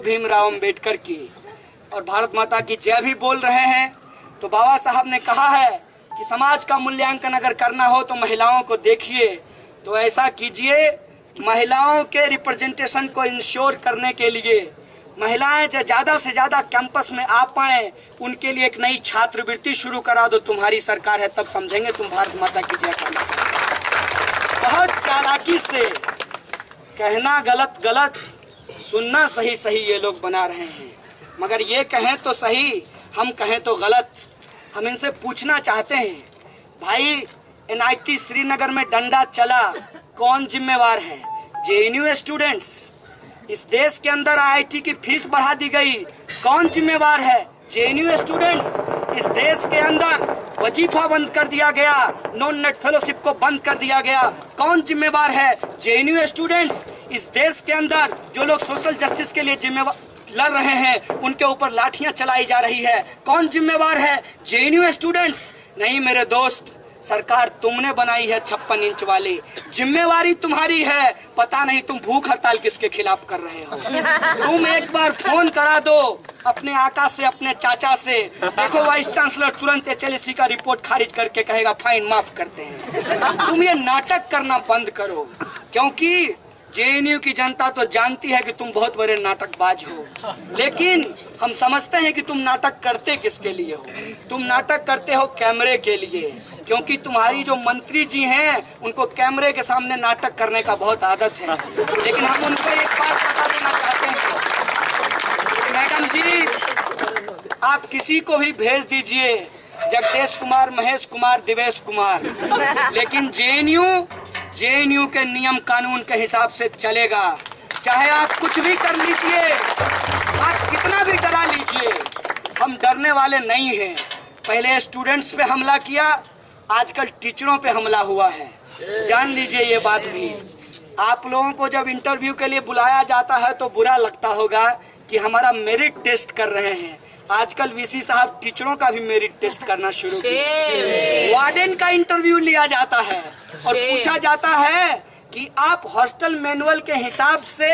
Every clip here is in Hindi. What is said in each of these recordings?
भीमराव अंबेडकर की और भारत माता की जय भी बोल रहे हैं। तो बाबा साहब ने कहा है कि समाज का मूल्यांकन अगर करना हो तो महिलाओं को देखिए, तो ऐसा कीजिए, महिलाओं के रिप्रेजेंटेशन को इंश्योर करने के लिए महिलाएं ज़्यादा से ज़्यादा कैंपस में आ पाएँ, उनके लिए एक नई छात्रवृत्ति शुरू करा दो। तुम्हारी सरकार है, तब समझेंगे तुम भारत माता की जय करना। बहुत चालाकी से कहना गलत गलत, सुनना सही सही ये लोग बना रहे हैं। मगर ये कहें तो सही, हम कहें तो गलत। हम इनसे पूछना चाहते हैं, भाई NIT श्रीनगर में डंडा चला, कौन जिम्मेवार है? JNU students. इस देश के अंदर IIT की फीस बढ़ा दी गई, कौन जिम्मेवार है? JNU students. इस देश के अंदर वजीफा बंद कर दिया गया, नॉन नेट फेलोशिप को बंद कर दिया गया, कौन जिम्मेवार है? JNU students. इस देश के अंदर जो लोग सोशल जस्टिस के लिए जिम्मेवार लड़ रहे हैं, उनके ऊपर लाठियां चलाई जा रही है, कौन जिम्मेवार है? JNU students. नहीं मेरे दोस्त, सरकार तुमने बनाई है 56 इंच वाली, जिम्मेवारी तुम्हारी है। पता नहीं तुम भूख हड़ताल किसके खिलाफ कर रहे हो। तुम एक बार फोन करा दो अपने आका से, अपने चाचा से, देखो वाइस चांसलर तुरंत HLC का रिपोर्ट खारिज करके कहेगा फाइन माफ करते हैं। तुम ये नाटक करना बंद करो, क्योंकि JNU की जनता तो जानती है कि तुम बहुत बड़े नाटकबाज हो, लेकिन हम समझते हैं कि तुम नाटक करते किसके लिए हो। तुम नाटक करते हो कैमरे के लिए, क्योंकि तुम्हारी जो मंत्री जी हैं उनको कैमरे के सामने नाटक करने का बहुत आदत है। लेकिन हम उनको एक बात बता देना चाहते हैं, मैडम जी आप किसी को भी भेज दीजिए, जगदेश कुमार, महेश कुमार, दिवेश कुमार, लेकिन JNU के नियम कानून के हिसाब से चलेगा। चाहे आप कुछ भी कर लीजिए, आप कितना भी डरा लीजिए, हम डरने वाले नहीं हैं। पहले स्टूडेंट्स पे हमला किया, आजकल टीचरों पे हमला हुआ है, जान लीजिए ये बात भी। आप लोगों को जब इंटरव्यू के लिए बुलाया जाता है तो बुरा लगता होगा कि हमारा मेरिट टेस्ट कर रहे हैं। आजकल VC साहब टीचरों का भी मेरिट टेस्ट करना शुरू किया। वार्डन का इंटरव्यू लिया जाता है और पूछा जाता है कि आप हॉस्टल मैनुअल के हिसाब से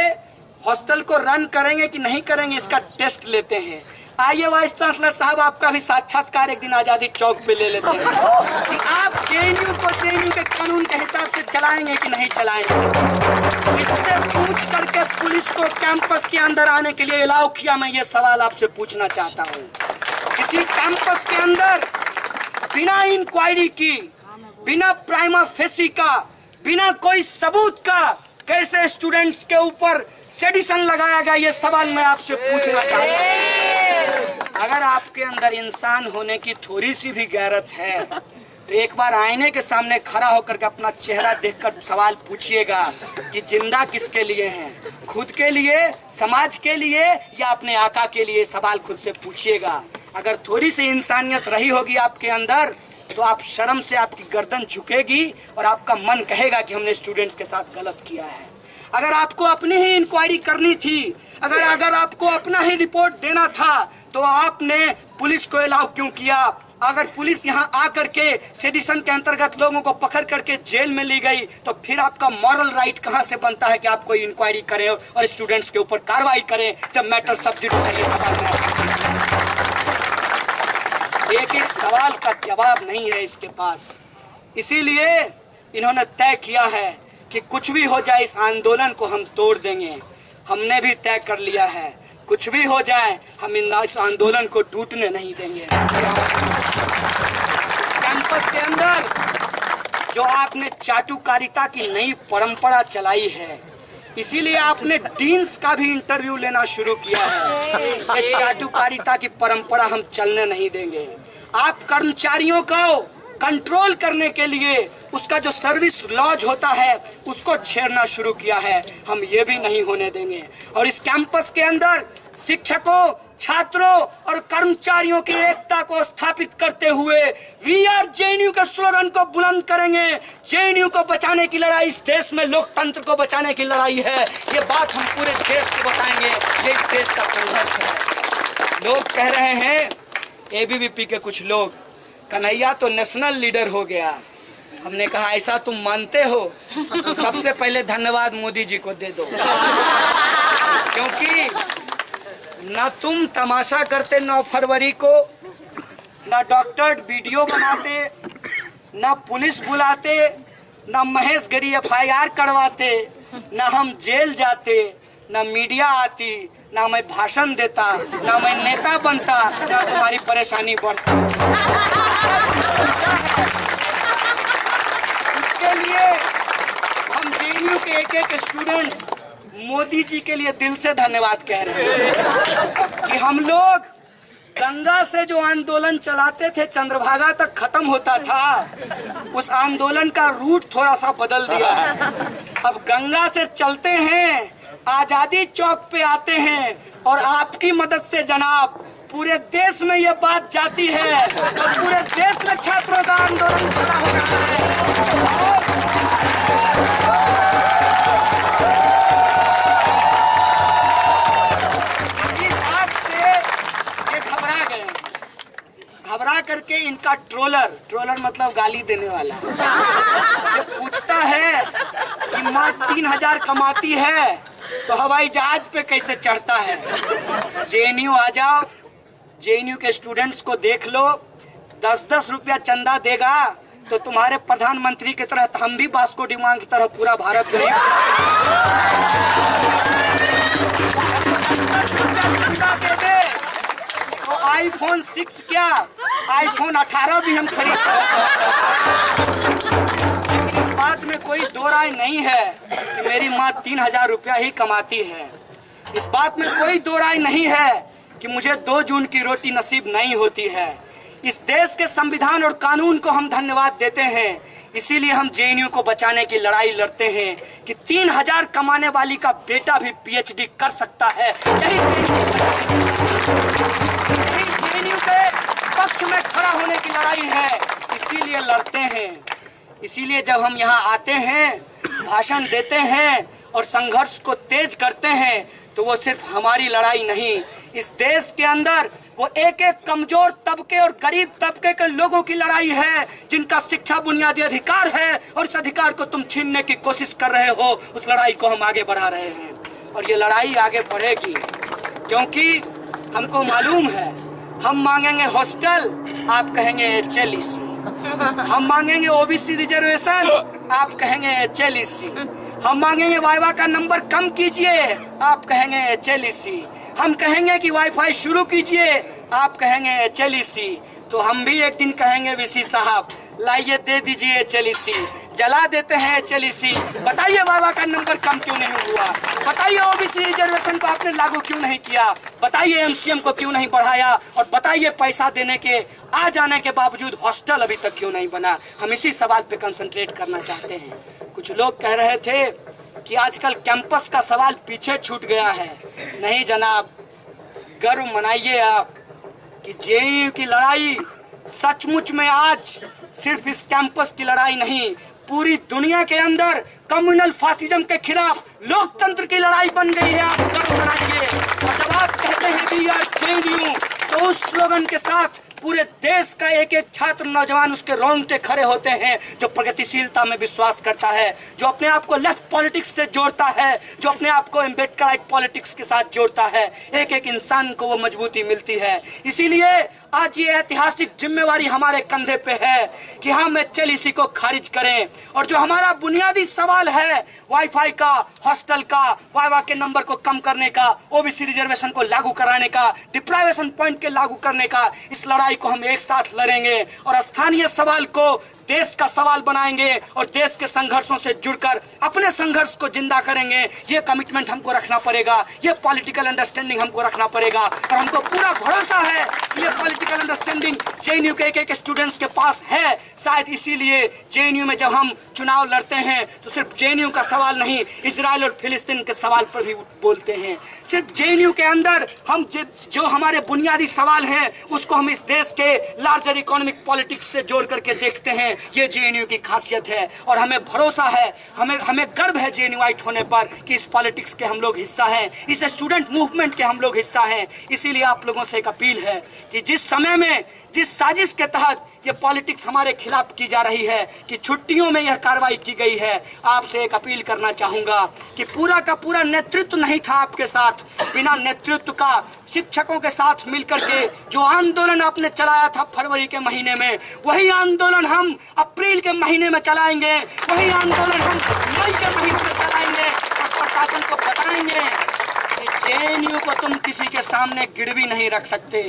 हॉस्टल को रन करेंगे कि नहीं करेंगे, इसका टेस्ट लेते हैं। आइए वाइस चांसलर साहब, आपका भी साक्षात्कार एक दिन आजादी चौक पे ले लेते हैं कि आप JNU को JNU के कानून के हिसाब से चलाएंगे कि नहीं चलाएंगे। इससे पूछ करके पुलिस को कैंपस के अंदर आने के लिए अलाउ किया। मैं ये सवाल आपसे पूछना चाहता हूँ, किसी कैंपस के अंदर बिना इंक्वायरी की, बिना प्राइमा फेसी का, बिना कोई सबूत का कैसे स्टूडेंट्स के ऊपर सेडिशन लगाया गया, ये सवाल मैं आपसे पूछना चाहता हूँ। अगर आपके अंदर इंसान होने की थोड़ी सी भी गैरत है तो एक बार आईने के सामने खड़ा होकर के अपना चेहरा देखकर सवाल पूछिएगा कि जिंदा किसके लिए हैं, खुद के लिए, समाज के लिए, या अपने आका के लिए। सवाल खुद से पूछिएगा। अगर थोड़ी सी इंसानियत रही होगी आपके अंदर तो आप शर्म से आपकी गर्दन झुकेगी और आपका मन कहेगा कि हमने स्टूडेंट्स के साथ गलत किया है। अगर आपको अपनी ही इंक्वायरी करनी थी, अगर आपको अपना ही रिपोर्ट देना था, तो आपने पुलिस को अलाउ क्यों किया? अगर पुलिस यहाँ आकर के सेडिशन के अंतर्गत लोगों को पकड़ करके जेल में ली गई, तो फिर आपका मॉरल राइट कहाँ से बनता है कि आप कोई इंक्वायरी करें और स्टूडेंट्स के ऊपर कार्रवाई करें, जब मैटर सब जुडिस है? ये सवाल एक एक सवाल का जवाब नहीं है इसके पास। इसीलिए इन्होंने तय किया है कि कुछ भी हो जाए इस आंदोलन को हम तोड़ देंगे। हमने भी तय कर लिया है, कुछ भी हो जाए हम इस आंदोलन को टूटने नहीं देंगे। कैंपस के अंदर जो आपने चाटुकारिता की नई परंपरा चलाई है, इसीलिए आपने डीन्स का भी इंटरव्यू लेना शुरू किया है। ये चाटुकारिता की परंपरा हम चलने नहीं देंगे। आप कर्मचारियों को कंट्रोल करने के लिए उसका जो सर्विस लॉज होता है उसको छेड़ना शुरू किया है, हम ये भी नहीं होने देंगे। और इस कैंपस के अंदर शिक्षकों, छात्रों और कर्मचारियों की एकता को स्थापित करते हुए वी आर JNU के स्लोगन को बुलंद करेंगे। JNU को बचाने की लड़ाई इस देश में लोकतंत्र को बचाने की लड़ाई है, ये बात हम पूरे देश को बताएंगे। ये इस देश का संघर्ष है। लोग कह रहे हैं, ABVP के कुछ लोग, कन्हैया तो नेशनल लीडर हो गया। हमने कहा ऐसा तुम मानते हो तो सबसे पहले धन्यवाद मोदी जी को दे दो, क्योंकि ना तुम तमाशा करते 9 फरवरी को, ना डॉक्टर वीडियो बनाते, ना पुलिस बुलाते, ना महेश गिरी FIR करवाते, ना हम जेल जाते, ना मीडिया आती, ना मैं भाषण देता, ना मैं नेता बनता, ना तुम्हारी परेशानी बढ़ती। इसके लिए हम JNU के एक स्टूडेंट्स मोदी जी के लिए दिल से धन्यवाद कह रहे हैं कि हम लोग गंगा से जो आंदोलन चलाते थे चंद्रभागा तक खत्म होता था, उस आंदोलन का रूट थोड़ा सा बदल दिया है। अब गंगा से चलते हैं, आजादी चौक पे आते हैं और आपकी मदद से जनाब पूरे देश में ये बात जाती है और पूरे देश में छात्रों का आंदोलन खड़ा हो रहा है। घबरा करके इनका ट्रोलर मतलब गाली देने वाला ये पूछता है कि माँ 3000 कमाती है तो हवाई जहाज पे कैसे चढ़ता है। JNU आ जाओ, JNU के स्टूडेंट्स को देख लो, 10-10 रुपया चंदा देगा तो तुम्हारे प्रधानमंत्री की तरह हम भी वास्को डिगामा की तरह पूरा भारत गए। तो iPhone 6 क्या, iPhone 18 भी हम खरीद। लेकिन इस बात में कोई दो राय नहीं है कि मेरी माँ 3000 रुपया ही कमाती है। इस बात में कोई दो राय नहीं है कि मुझे 2 जून की रोटी नसीब नहीं होती है। इस देश के संविधान और कानून को हम धन्यवाद देते हैं, इसीलिए हम JNU को बचाने की लड़ाई लड़ते हैं कि 3000 कमाने वाली का बेटा भी PhD कर सकता है। यही JNU के पक्ष में खड़ा होने की लड़ाई है, इसीलिए लड़ते हैं। इसीलिए जब हम यहाँ आते हैं, भाषण देते हैं और संघर्ष को तेज करते हैं, तो वो सिर्फ हमारी लड़ाई नहीं, इस देश के अंदर वो एक एक कमजोर तबके और गरीब तबके के लोगों की लड़ाई है, जिनका शिक्षा बुनियादी अधिकार है और इस अधिकार को तुम छीनने की कोशिश कर रहे हो। उस लड़ाई को हम आगे बढ़ा रहे हैं और ये लड़ाई आगे बढ़ेगी, क्योंकि हमको मालूम है हम मांगेंगे हॉस्टल, आप कहेंगे HLEC, हम मांगेंगे OBC रिजर्वेशन, आप कहेंगे HLEC, हम मांगेंगे वाइवा का नंबर कम कीजिए, आप कहेंगे HLEC, हम कहेंगे कि वाईफाई शुरू कीजिए, आप कहेंगे HLEC, तो हम भी एक दिन कहेंगे VC साहब लाइए दे दीजिए HLEC, जला देते हैं HLEC। बताइए वाइवा का नंबर कम क्यों नहीं हुआ, बताइए OBC रिजर्वेशन को आपने लागू क्यों नहीं किया, बताइए MCM को क्यों नहीं बढ़ाया, और बताइए पैसा देने के आ जाने के बावजूद हॉस्टल अभी तक क्यों नहीं बना। हम इसी सवाल पे कंसंट्रेट करना चाहते हैं। कुछ लोग कह रहे थे कि आजकल कैंपस का सवाल पीछे छूट गया है। नहीं जनाब, गर्व मनाइए आप कि JNU की लड़ाई सचमुच में आज सिर्फ इस कैंपस की लड़ाई नहीं, पूरी दुनिया के अंदर कम्युनल फासिज्म के खिलाफ लोकतंत्र की लड़ाई बन गई है। आप गर्व मनाइए। और जब आप कहते हैं वी आर JNU, तो उस स्लोगन के साथ पूरे देश का एक एक छात्र नौजवान उसके रोंगटे खड़े होते हैं, जो प्रगतिशीलता में विश्वास करता है, जो अपने आप को लेफ्ट पॉलिटिक्स से जोड़ता है, जो अपने आप को एम्बेडकराइट पॉलिटिक्स के साथ जोड़ता है। एक एक इंसान को वो मजबूती मिलती है। इसीलिए आज ये ऐतिहासिक जिम्मेवारी हमारे कंधे पे है कि हम HLEC को खारिज करें, और जो हमारा बुनियादी सवाल है वाईफाई का, हॉस्टल का, वाइवा के नंबर को कम करने का, OBC रिजर्वेशन को लागू कराने का, डिप्राइवेशन पॉइंट के लागू करने का, इस लड़ाई को हम एक साथ लड़ेंगे और स्थानीय सवाल को देश का सवाल बनाएंगे और देश के संघर्षों से जुड़कर अपने संघर्ष को जिंदा करेंगे। ये कमिटमेंट हमको रखना पड़ेगा, ये पॉलिटिकल अंडरस्टैंडिंग हमको रखना पड़ेगा, और हमको पूरा भरोसा है कि ये पॉलिटिकल अंडरस्टैंडिंग JNU के एक एक स्टूडेंट्स के पास है। शायद इसीलिए JNU में जब हम चुनाव लड़ते हैं तो सिर्फ JNU का सवाल नहीं, इजराइल और फिलिस्तीन के सवाल पर भी बोलते हैं। सिर्फ JNU के अंदर हम जो हमारे बुनियादी सवाल हैं उसको हम इस देश के लार्जर इकोनॉमिक पॉलिटिक्स से जोड़ करके देखते हैं। ये JNU की खासियत है और हमें भरोसा है, हमें गर्व है JNUite होने पर कि इस पॉलिटिक्स के हम लोग हिस्सा हैं, इस स्टूडेंट मूवमेंट के हम लोग हिस्सा हैं। इसीलिए आप लोगों से एक अपील है कि जिस इस साजिश के तहत ये पॉलिटिक्स हमारे खिलाफ की जा रही है कि छुट्टियों में यह कार्रवाई की गई है। आपसे एक अपील करना चाहूंगा कि पूरा का पूरा नेतृत्व नहीं था आपके साथ। बिना नेतृत्व का शिक्षकों के साथ मिलकर के जो आंदोलन आपने चलाया था फरवरी के महीने में, वही आंदोलन हम अप्रैल के महीने में चलाएंगे, वही आंदोलन हम मई के महीने में चलाएंगे और प्रशासन को बताएंगे कि जेएनयू को तुम किसी के सामने गिरवी नहीं रख सकते।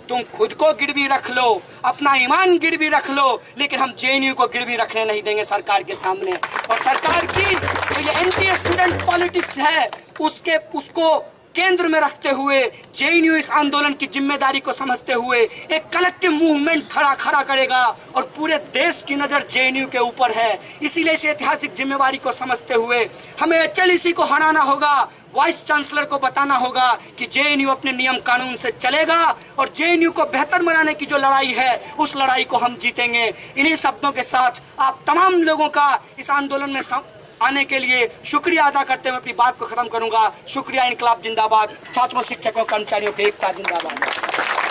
तुम खुद को गिरवी रख लो, अपना ईमान गिरवी रख लो, लेकिन हम जेएनयू को गिरवी रखने नहीं देंगे सरकार के सामने। और सरकार की जो ये एंटी स्टूडेंट पॉलिटिक्स है उसको केंद्र में रखते हुए जेएनयू इस आंदोलन की जिम्मेदारी को समझते हुए एक कलेक्टिव मूवमेंट खड़ा करेगा और पूरे देश की नजर जेएनयू के ऊपर है। इसीलिए इस ऐतिहासिक जिम्मेदारी को समझते हुए हमें एचएलईसी को हराना होगा, वाइस चांसलर को बताना होगा कि जेएनयू अपने नियम कानून से चलेगा और जेएनयू को बेहतर बनाने की जो लड़ाई है उस लड़ाई को हम जीतेंगे। इन्हीं शब्दों के साथ आप तमाम लोगों का इस आंदोलन में आने के लिए शुक्रिया अदा करते हुए अपनी बात को खत्म करूंगा। शुक्रिया। इनकलाब जिंदाबाद। छात्रों, शिक्षकों, कर्मचारियों की एकता जिंदाबाद।